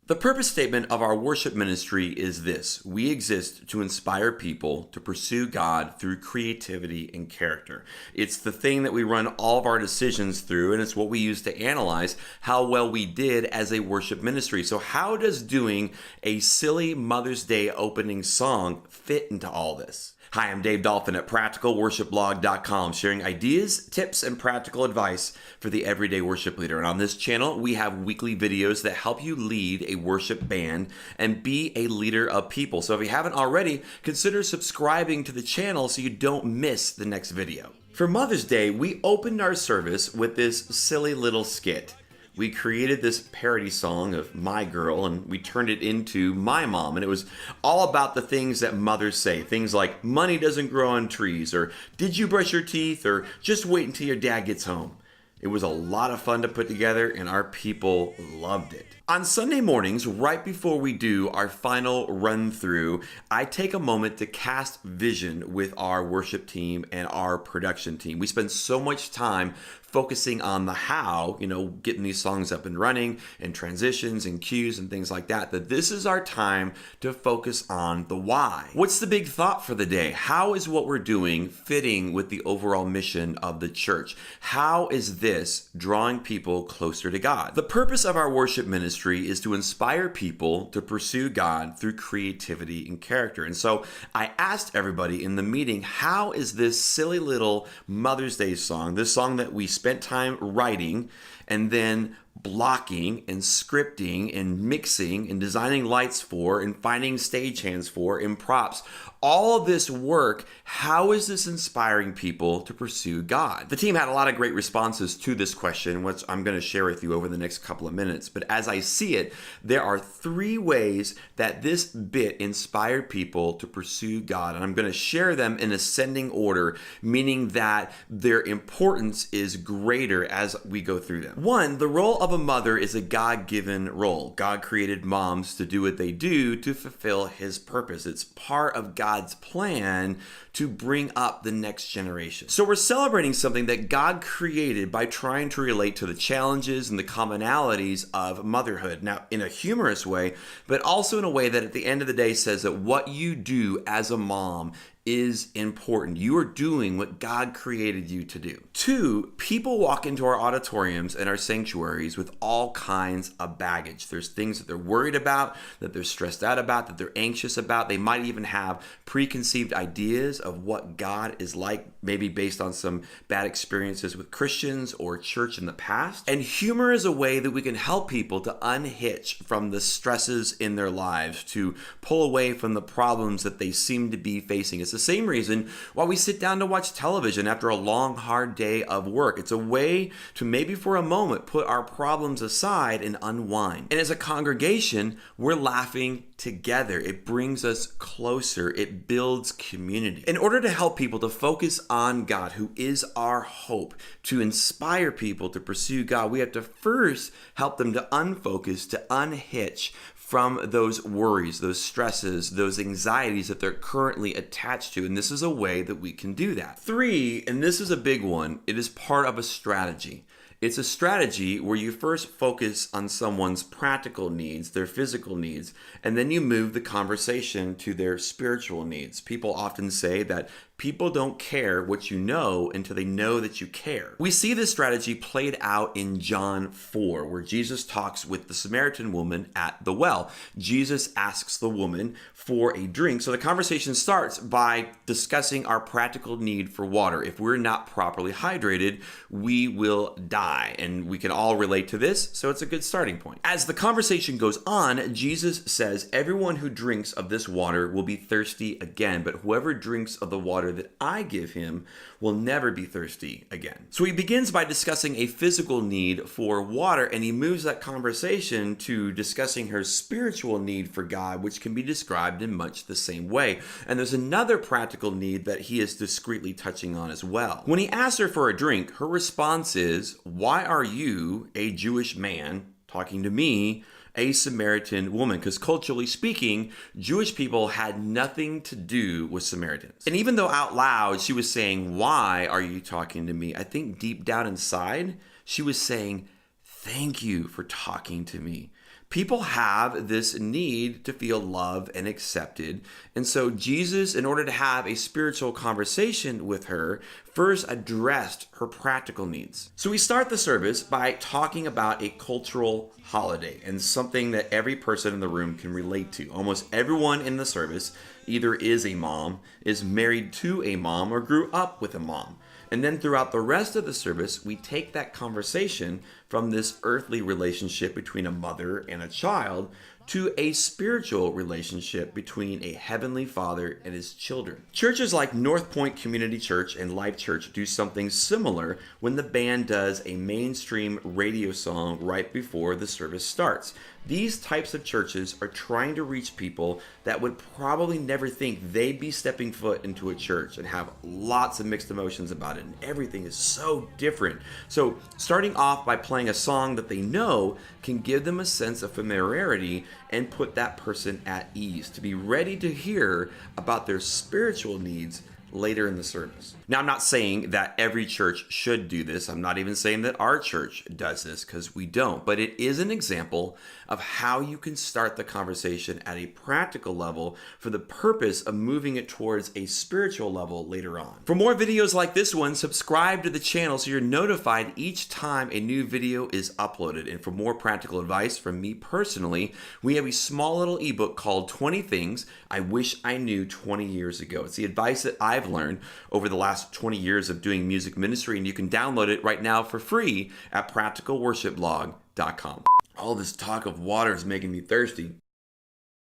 The purpose statement of our worship ministry is this: we exist to inspire people to pursue God through creativity and character. It's the thing that we run all of our decisions through, and it's what we use to analyze how well we did as a worship ministry. So how does doing a silly Mother's Day opening song fit into all this? Hi, I'm Dave Dolphin at practicalworshipblog.com, sharing ideas, tips, and practical advice for the everyday worship leader. And on this channel, we have weekly videos that help you lead a worship band and be a leader of people. So if you haven't already, consider subscribing to the channel so you don't miss the next video. For Mother's Day, we opened our service with this silly little skit. We created this parody song of My Girl and we turned it into My Mom. And it was all about the things that mothers say. Things like, money doesn't grow on trees, or did you brush your teeth, or just wait until your dad gets home. It was a lot of fun to put together and our people loved it. On Sunday mornings, right before we do our final run through, I take a moment to cast vision with our worship team and our production team. We spend so much time focusing on the how, getting these songs up and running and transitions and cues and things like that, that this is our time to focus on the why. What's the big thought for the day? How is what we're doing fitting with the overall mission of the church? How is this drawing people closer to God? The purpose of our worship ministry is to inspire people to pursue God through creativity and character. And so I asked everybody in the meeting, how is this silly little Mother's Day song, this song that we spent time writing and then blocking and scripting and mixing and designing lights for and finding stagehands for and props, all of this work, how is this inspiring people to pursue God? The team had a lot of great responses to this question, which I'm going to share with you over the next couple of minutes. But as I see it, there are 3 ways that this bit inspired people to pursue God. And I'm going to share them in ascending order, meaning that their importance is greater as we go through them. 1, the role of a mother is a God-given role. God created moms to do what they do to fulfill his purpose. It's part of God's plan to bring up the next generation. So we're celebrating something that God created by trying to relate to the challenges and the commonalities of motherhood. Now, in a humorous way, but also in a way that at the end of the day says that what you do as a mom is important. You are doing what God created you to do. 2, people walk into our auditoriums and our sanctuaries with all kinds of baggage. There's things that they're worried about, that they're stressed out about, that they're anxious about. They might even have preconceived ideas of what God is like, maybe based on some bad experiences with Christians or church in the past. And humor is a way that we can help people to unhitch from the stresses in their lives, to pull away from the problems that they seem to be facing. It's the same reason why we sit down to watch television after a long, hard day of work. It's a way to maybe for a moment put our problems aside and unwind. And as a congregation, we're laughing together. It brings us closer. It builds community. In order to help people to focus on God, who is our hope, to inspire people to pursue God, we have to first help them to unfocus, to unhitch from those worries, those stresses, those anxieties that they're currently attached to. And this is a way that we can do that. 3, and this is a big one, it is part of a strategy. It's a strategy where you first focus on someone's practical needs, their physical needs, and then you move the conversation to their spiritual needs. People often say that people don't care what you know until they know that you care. We see this strategy played out in John 4, where Jesus talks with the Samaritan woman at the well. Jesus asks the woman for a drink. So the conversation starts by discussing our practical need for water. If we're not properly hydrated, we will die. And we can all relate to this, so it's a good starting point. As the conversation goes on, Jesus says, everyone who drinks of this water will be thirsty again, but whoever drinks of the water that I give him will never be thirsty again. So he begins by discussing a physical need for water, and he moves that conversation to discussing her spiritual need for God, which can be described in much the same way. And there's another practical need that he is discreetly touching on as well. When he asks her for a drink, her response is, "Why are you, a Jewish man, talking to me, a Samaritan woman?" Because culturally speaking, Jewish people had nothing to do with Samaritans. And even though out loud she was saying, "Why are you talking to me?" I think deep down inside, she was saying, "Thank you for talking to me." People have this need to feel loved and accepted. And so Jesus, in order to have a spiritual conversation with her, first addressed her practical needs. So we start the service by talking about a cultural holiday and something that every person in the room can relate to. Almost everyone in the service either is a mom, is married to a mom, or grew up with a mom. And then throughout the rest of the service, we take that conversation from this earthly relationship between a mother and a child to a spiritual relationship between a heavenly father and his children. Churches like North Point Community Church and Life Church do something similar when the band does a mainstream radio song right before the service starts. These types of churches are trying to reach people that would probably never think they'd be stepping foot into a church and have lots of mixed emotions about it, and everything is so different. So starting off by playing a song that they know can give them a sense of familiarity and put that person at ease to be ready to hear about their spiritual needs later in the service. Now, I'm not saying that every church should do this. I'm not even saying that our church does this, because we don't. But it is an example of how you can start the conversation at a practical level for the purpose of moving it towards a spiritual level later on. For more videos like this one, subscribe to the channel so you're notified each time a new video is uploaded. And for more practical advice from me personally, we have a small little ebook called 20 Things I Wish I Knew 20 Years Ago. It's the advice that I've learned over the last 20 years of doing music ministry, and you can download it right now for free at practicalworshipblog.com. All this talk of water is making me thirsty.